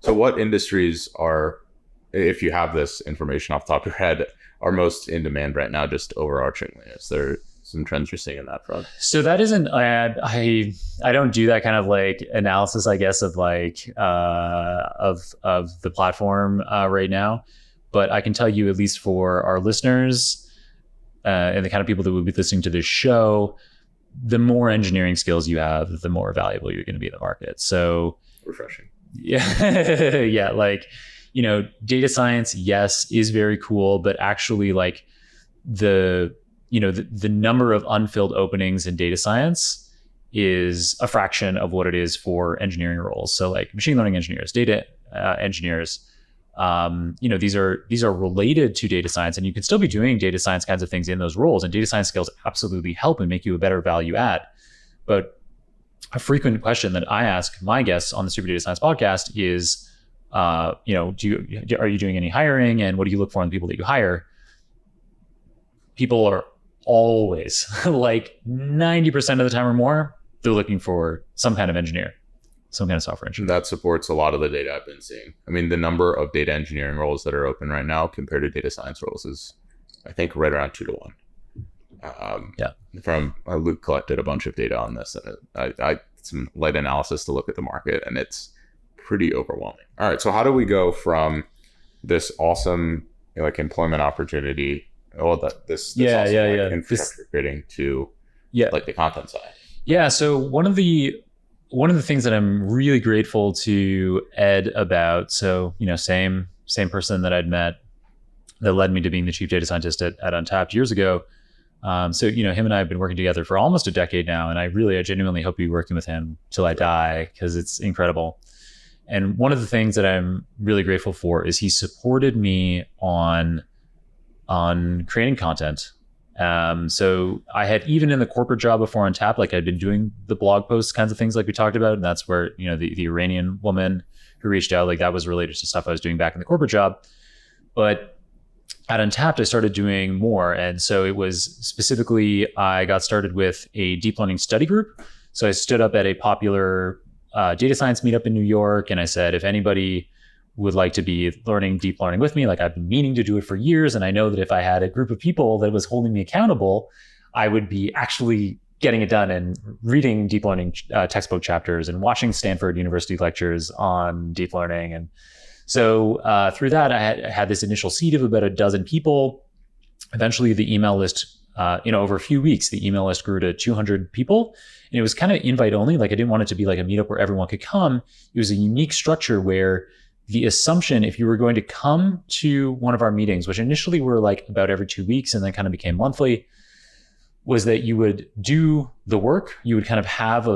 So what industries are, if you have this information off the top of your head, are most in demand right now, just overarchingly? Is there some trends you're seeing in that front? So that isn't, I don't do that kind of like analysis, I guess, of like, of the platform right now. But I can tell you, at least for our listeners and the kind of people that will be listening to this show, the more engineering skills you have, the more valuable you're going to be in the market. So Refreshing. yeah, yeah, like, data science, yes, is very cool, but actually like the number of unfilled openings in data science is a fraction of what it is for engineering roles. So like machine learning engineers, data engineers, these are related to data science, and you can still be doing data science kinds of things in those roles. And data science skills absolutely help and make you a better value add. But a frequent question that I ask my guests on the Super Data Science podcast is, are you doing any hiring, and what do you look for in the people that you hire? People are always like 90% of the time or more, they're looking for some kind of engineer, some kind of software engineer. That supports a lot of the data I've been seeing. I mean, the number of data engineering roles that are open right now compared to data science roles is, I think, right around 2 to 1. Yeah. From Luke collected a bunch of data on this, and I some light analysis to look at the market, and it's pretty overwhelming. All right, so how do we go from this awesome like employment opportunity, this infrastructure creating to like the content side? Yeah. So one of the things that I'm really grateful to Ed about, so same person that I'd met that led me to being the chief data scientist at Untapped years ago. So him and I have been working together for almost a decade now, and I genuinely hope to be working with him till I die, because it's incredible. And one of the things that I'm really grateful for is he supported me on creating content. So I had, even in the corporate job before Untapped, like I'd been doing the blog posts kinds of things like we talked about. And that's where, the Iranian woman who reached out, like that was related to stuff I was doing back in the corporate job. But at Untapped, I started doing more. And so it was specifically, I got started with a deep learning study group. So I stood up at a popular data science meetup in New York. And I said, if anybody would like to be learning deep learning with me, like I've been meaning to do it for years. And I know that if I had a group of people that was holding me accountable, I would be actually getting it done and reading deep learning textbook chapters and watching Stanford University lectures on deep learning. And so through that, I had this initial seed of about a dozen people. Eventually the email list, over a few weeks, the email list grew to 200 people. And it was kind of invite only. Like I didn't want it to be like a meetup where everyone could come. It was a unique structure where the assumption, if you were going to come to one of our meetings, which initially were like about every 2 weeks and then kind of became monthly, was that you would do the work. You would kind of have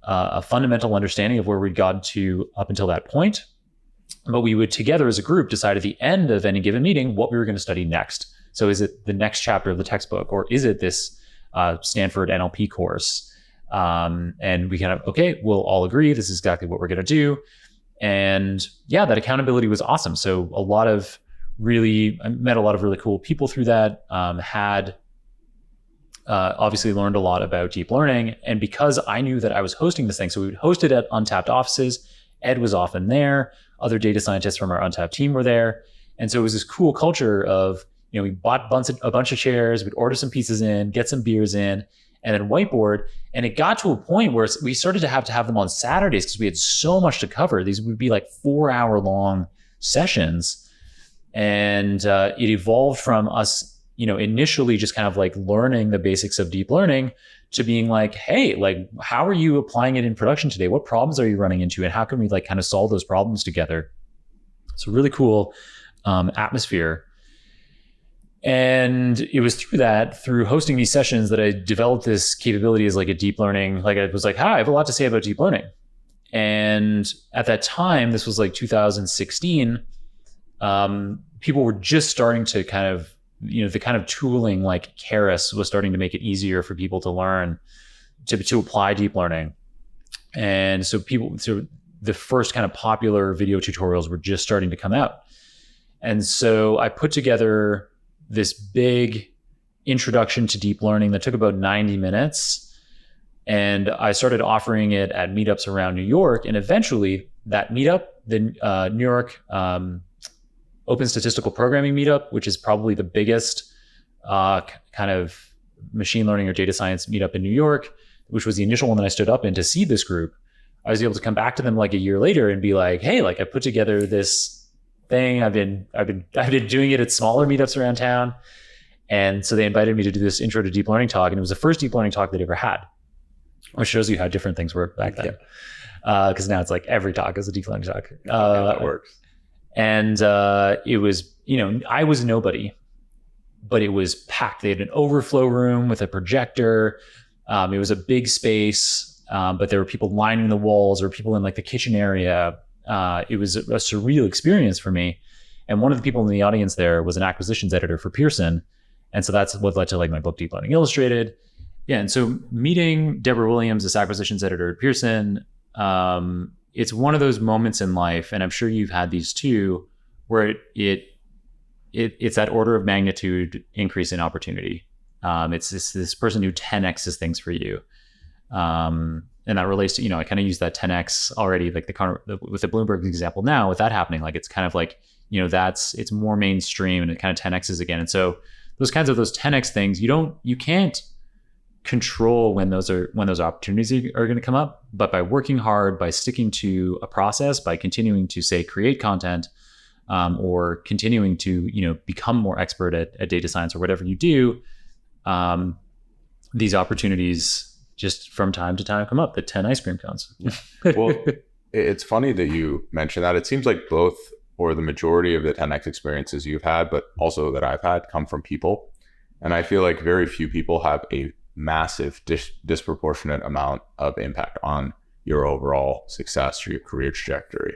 a fundamental understanding of where we'd gotten to up until that point. But we would together as a group decide at the end of any given meeting what we were going to study next. So is it the next chapter of the textbook, or is it this Stanford NLP course? And we kind of, okay, we'll all agree this is exactly what we're going to do. And yeah, that accountability was awesome. So I met a lot of really cool people through that, had obviously learned a lot about deep learning. And because I knew that I was hosting this thing, so we would host it at Untapped offices. Ed was often there. Other data scientists from our Untapped team were there. And so it was this cool culture of, we bought a bunch of chairs, we'd order some pizzas in, get some beers in, and then whiteboard. And it got to a point where we started to have them on Saturdays because we had so much to cover. These would be like 4-hour-long sessions. And it evolved from us, initially just kind of like learning the basics of deep learning to being like, hey, like, how are you applying it in production today? What problems are you running into? And how can we like kind of solve those problems together? So really cool atmosphere. And it was through hosting these sessions, that I developed this capability as like a deep learning. Like I was like, hi, I have a lot to say about deep learning. And at that time, this was like 2016, people were just starting to kind of, the kind of tooling like Keras was starting to make it easier for people to learn, to apply deep learning. And so the first kind of popular video tutorials were just starting to come out. And so I put together this big introduction to deep learning that took about 90 minutes. And I started offering it at meetups around New York. And eventually that meetup the New York Open Statistical Programming Meetup, which is probably the biggest kind of machine learning or data science meetup in New York, which was the initial one that I stood up in to see this group. I was able to come back to them like a year later and be like, hey, like I put together this thing. I've been doing it at smaller meetups around town. And so they invited me to do this intro to deep learning talk. And it was the first deep learning talk they'd ever had, which shows you how different things were back then. Because now it's like every talk is a deep learning talk. That works. And it was, I was nobody, but it was packed. They had an overflow room with a projector. It was a big space, but there were people lining the walls or people in like the kitchen area. It was a surreal experience for me. And one of the people in the audience there was an acquisitions editor for Pearson. And so that's what led to like my book, Deep Learning Illustrated. Yeah. And so meeting Deborah Williams, this acquisitions editor at Pearson, it's one of those moments in life, and I'm sure you've had these too, where it's that order of magnitude increase in opportunity. It's this person who 10x's things for you. And that relates to, I kind of use that 10x already, like with the Bloomberg example now, with that happening, like it's kind of like, it's more mainstream and it kind of 10x's again. And so those 10x things, you can't control when those opportunities are going to come up, but by working hard, by sticking to a process, by continuing to say create content, or continuing to become more expert at data science or whatever you do, these opportunities just from time to time come up. The 10 ice cream cones. Well, it's funny that you mentioned that. It seems like both or the majority of the 10x experiences you've had, but also that I've had, come from people. And I feel like very few people have a massive disproportionate amount of impact on your overall success or your career trajectory.